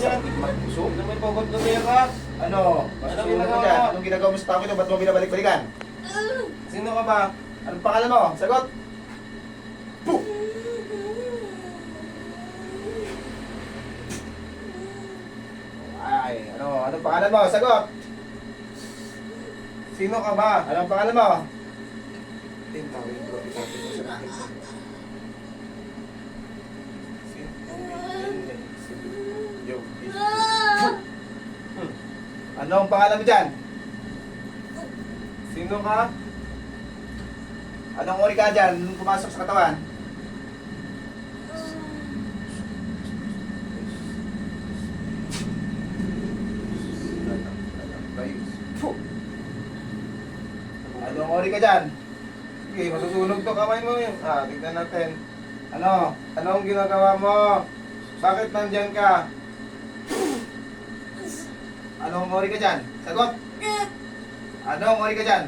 dyan. Magpuso. Ano may pagod na niya ka? Ano? Anong Masusunod ginagawa ka dyan. mo? Anong ginagawa mo sa tao ito? Ba't mo binabalik-balikan? Sino ka ba? Anong pangalan mo? Sagot! Puh! Ay, anong pangalan mo? Sagot! Sino ka ba? Anong pangalan mo? Tawin ko. Isapin mo sa akin. Yo. Anong pangalan mo dyan? Sino ka? Anong uri ka dyan nung pumasok sa katawan? Puh! Anong uri ka dyan? Sige, masusunog to kamay mo yun. Tignan natin. Ano? Anong ginagawa mo? Bakit nandyan ka? Anong uri ka dyan? Sagot! Anong uri ka dyan?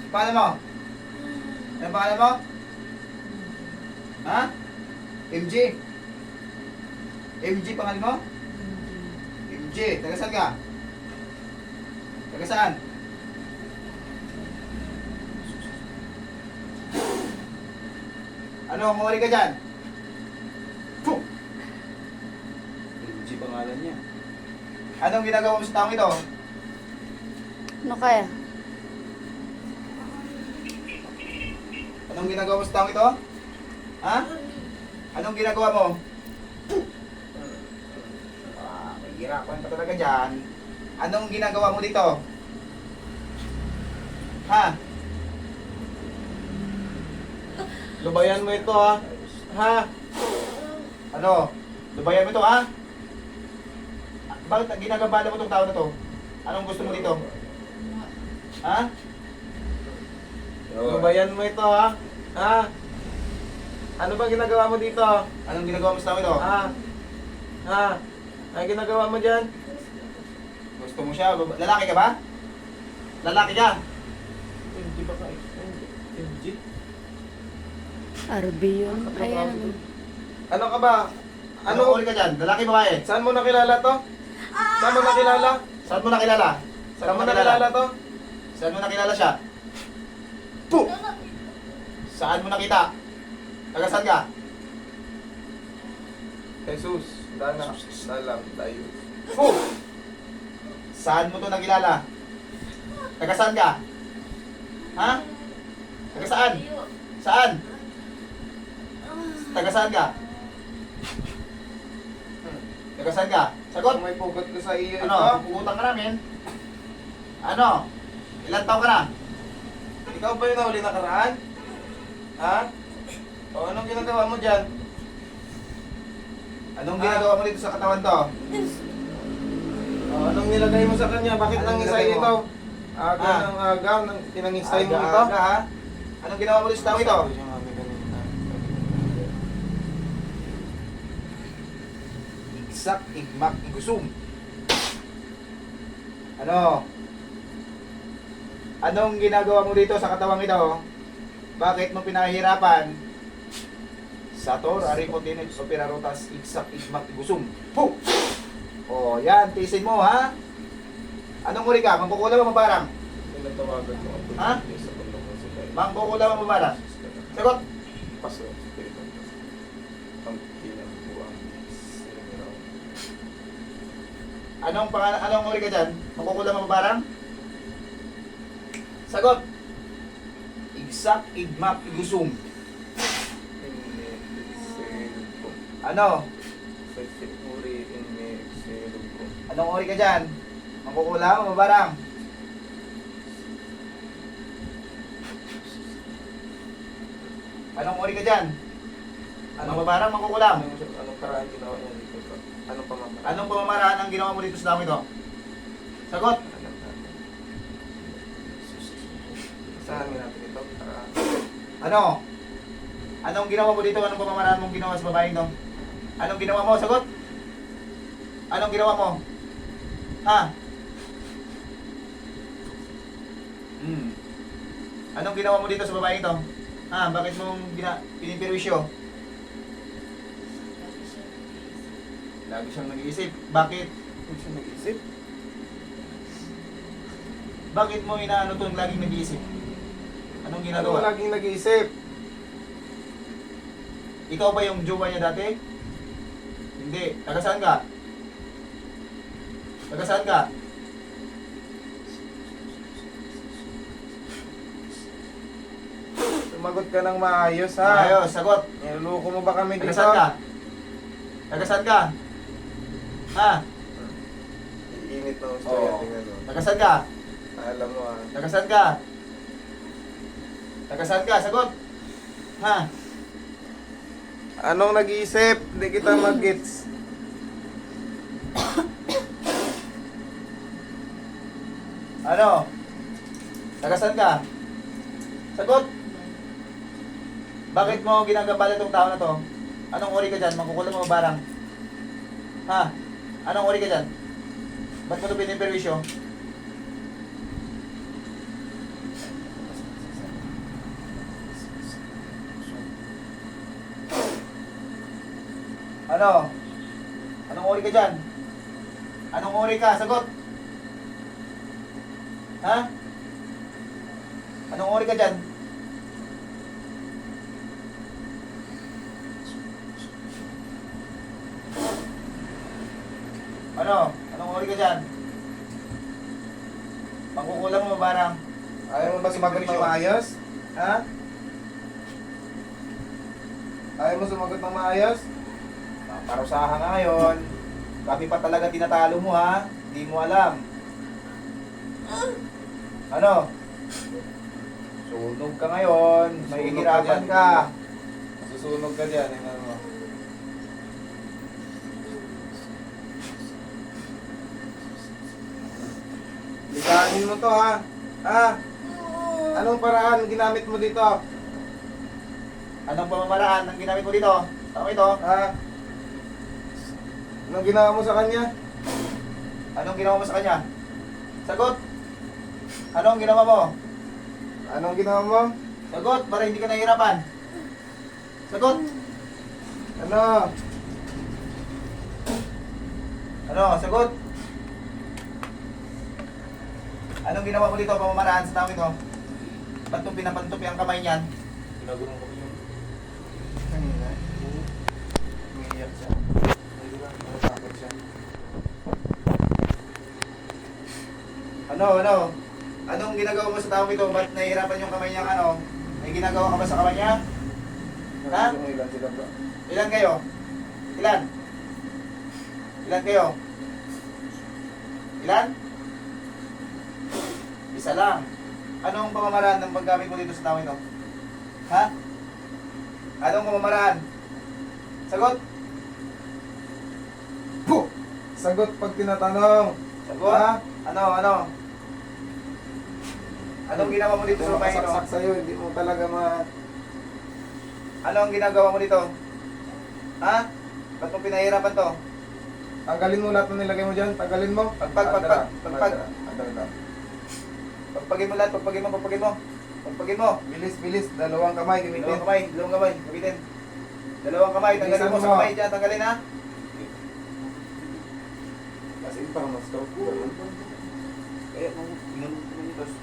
Pangalan mo? Anong pangalan mo? Ha? MG? MG pangalan mo? MG, taga saan ka? Taga saan? Anong uri ka dyan? Puh! MG pangalan niya. Anong ginagawa mo sa taong ito? Ano kaya? Anong ginagawa mo sa taong ito? Ha? Anong ginagawa mo? Mahirapan ka talaga dyan. Anong ginagawa mo dito? Ha? Lubayan mo ito ha. Ha? Ano? Lubayan mo ito, ha? Bakit ginagambala mo itong tao na to? Anong gusto mo dito? Ha? Lubayan mo ito ha. Ha? Ano ba ginagawa mo dito? Anong ginagawa mo sa tao ito? Ha? Ha? Ano ginagawa mo dyan? Gusto mo siya? Lalaki ka ba? Lalaki ka? Hindi ba kayo? Hindi. RB yun. Ayan. Ano ka ba? Anong uri ka dyan? Lalaki babae? Saan mo nakilala to? Saan mo nakilala? Saan mo nakilala? Saan mo nakilala to? Saan mo nakilala siya? Puh! Saan mo nakita? Taga saan ka? Jesus, dana, salam, tayo. Puh! Saan mo to nakilala? Taga saan ka? Ha? Taga saan? Saan? Taga saan ka? Taga saan ka? Sagot! Kung may pugot ko sa iyo ito. Ano? Pupugutan ka namin? Ano? Ilan taon ka na? Ikaw ba yung nahuli nakaraan? Ha? O anong ginagawa mo dyan? Anong ginagawa mo dito sa katawan to? O anong nilagay mo sa kanya? Bakit Anong nangisay nilagay mo? ito? Aga Ah. ng aga, pinangisay mo ito? Aga-aga, ha? Anong ginawa mo dito sa tao ito? Igsak, igmak, igusum. Ano? Anong ginagawa mo dito sa katawang ito? Bakit mo pinahihirapan? Sator, aripotinet, operarotas, igsak, igmak, igusum. Puh! O, yan, tiisin mo, ha? Anong uri ka? Mangkukula o mabarang? Pinatawagan mo ako Ha? sa tulong mo sa tayo. Mangkukula o mabarang? Sagot! Paso, Espiritu Santo. Ang kinambuang siniraw. Anong uri ka dyan? Mangkukula o mabarang? Sagot! Igsak, igmak, igusum. Inexcelpo. Ano? Sa Sipuri, inexcelpo. Anong uri ka dyan? Mangkukula o mabarang? Anong uri ka dyan? Anong mabarang, mangkukulam? Anong karaan ginawa niya dito? Anong pamamaraan? Anong pamamaraan ang ginawa mo dito sa dami ito? Sagot! Saan natin ito? Karaan. Ano? Anong ginawa mo dito? Anong pamamaraan mong ginawa sa babaeng to? Anong ginawa mo? Sagot! Anong ginawa mo? Ha? Anong ginawa mo dito sa babaeng to? Ha? Bakit mong pinipirwisyo? Lagi siyang nag-iisip. Bakit? Hindi siya nag-isip. Bakit mo inaano to laging nag-iisip? Anong Ano ginagawa? laging nag-iisip? Ikaw ba yung jowa niya dati? Hindi. Taga saan ka? Taga saan ka? Sumagot ka ng maayos ha. Ayos, sagot. Niluluko mo ba kami Taga dito? saan ka? Taga saan ka? Ha? Iinit na gusto Oo. yan. Tingnan mo. Taga saan ka? Alam mo ha. Taga saan ka? Taga saan ka? Sagot. Ha? Anong nag-iisip? Hindi kita mag-gets. Ano? Taga saan ka? Sagot. Bakit mo ginagambala itong tao na to? Anong uri ka dyan? Mangkukulam mo barang? Ha? Anong uri ka dyan? Ba't mo ito piniperwisyo? Ano? Anong uri ka dyan? Anong uri ka? Sagot! Ha? Anong uri ka dyan? Ano? Anong uri ka dyan? Pangkukulam mo barang? Ayaw mo ba sumagot ng maayos? Ha? Ayaw mo sumagot ng maayos? Parusahan nga ngayon. Kami pa talaga tinatalo mo ha. Hindi mo alam. Ano? Sunog ka ngayon. May Sunog ka hihirapan dyan. ka. Susunog ka dyan. Tingnan mo. Lisanin mo to ha. Ha? Anong paraan ginamit mo dito? Anong pamamaraan ang ginamit mo dito? Tama ito? Ha? Anong ginawa mo sa kanya? Anong ginawa mo sa kanya? Sagot! Anong ginawa mo? Anong ginawa mo? Sagot! Para hindi ka nahihirapan. Sagot! Ano? Ano? Sagot! Anong ginawa mo dito? Pamamaraan sa tao ito? Ba't mo pinapantupi ang kamay niyan? Ginagulong ko yun. Kanina. Umiiyak siya. Hindi ba? Natatakot siya. Ano? Anong ginagawa mo sa tao ito? Ba't nahihirapan yung kamay niya? Ano? May ginagawa ka ba sa kamay niya? Ha? Kung ilan sila bro? Ilan kayo? Ilan? Ilan kayo? Ilan? Isa lang. Anong pamamaraan ng paggamit mo dito sa tao ito? Ha? Anong pamamaraan? Sagot? Puh! Sagot pag tinatanong. Sagot? Ha? Ano? Anong ginawa mo dito sa Kung bahay ito? makasaksak sa'yo, hindi mo talaga Ano ang ginagawa mo dito? Ha? Ba't mo pinahirapan to? Tanggalin mo lahat ng nilagay mo dyan. Tanggalin mo. Pagpag. Andala. Pagpagin mo lahat, pagpagin mo. Bilis. Dalawang kamay Dalawang gamitin. kamay, gamitin. Dalawang kamay, tanggalin mo Bilisan sa mo. kamay dyan, tanggalin ha. Kasi parang ma-stroke. Ganun. Kaya nung inanong ko nito, tapos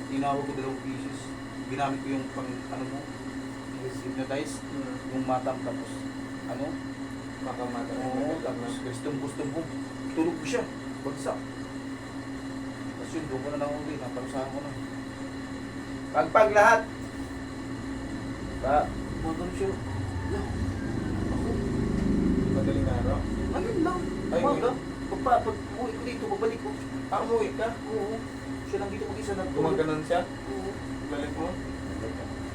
tinawag ko 2 pieces. Ginamit ko yung pang, ano mo, hypnotize, yung matam, tapos, ano, Makamata. oo, tapos custom ko, tulog ko siya, bagsak. Tapos yun, doon ko na nahuli, naparusahan ko na. Pagpag lahat. Magano siya. Madaling araw. Ayun lang. Ay, Umaga. Pag uwi ko dito, babalik ko. Umuwi ka? Oo. Siya lang dito mag-isa nagtulog. Gumaganon siya? Oo. Galit mo?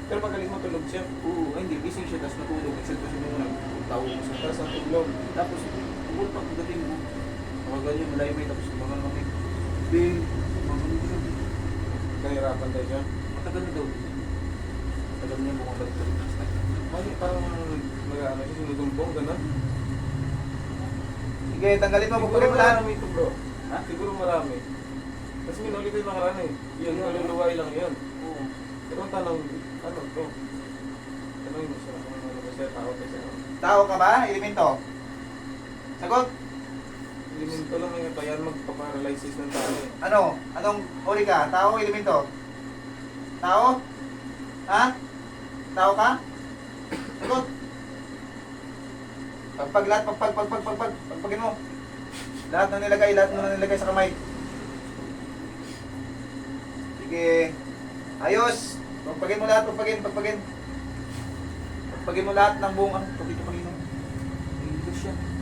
Pero magaling mo tulog siya. Oo, ay hindi, gising siya, tapos natulog. Nagsalto siya muna, tawag ko siya. Tapos ang tulog. Tapos, tungkol pa pagdating mo, tawagan niya, malayo may tapos mga kami. Bing, magano siya. Nahirapan tayo siya. Matagal na daw. Matagal niya mukhang balik-balik. Mali, parang nag-ano siya, sinutumpong, gano'n. Sige, tanggalin mo, Siguro pagpagin mo lahat. marami ito bro. Ha? Siguro marami. Kasi minuli ko yung nakaraan eh. Yun, kaluluway lang yun. Oo. Pero ang tanong, ano bro? Tanongin mo siya kung ano ba siya, tao ba siya? Tao ka ba, elemento? Sagot. Elemento lang ngayon, kaya magpa-paralysis ng tao eh. Ano? Anong uri ka? Tao o elemento? Tao? Ha? Tao ka? Sagot. Pagpag lahat, pagpagin mo. Lahat ng nilagay sa kamay. Sige. Ayos. Pagpagin mo lahat, pagpagin. Pagpagin mo lahat ng buong ano. Pagpagin mo. English yan.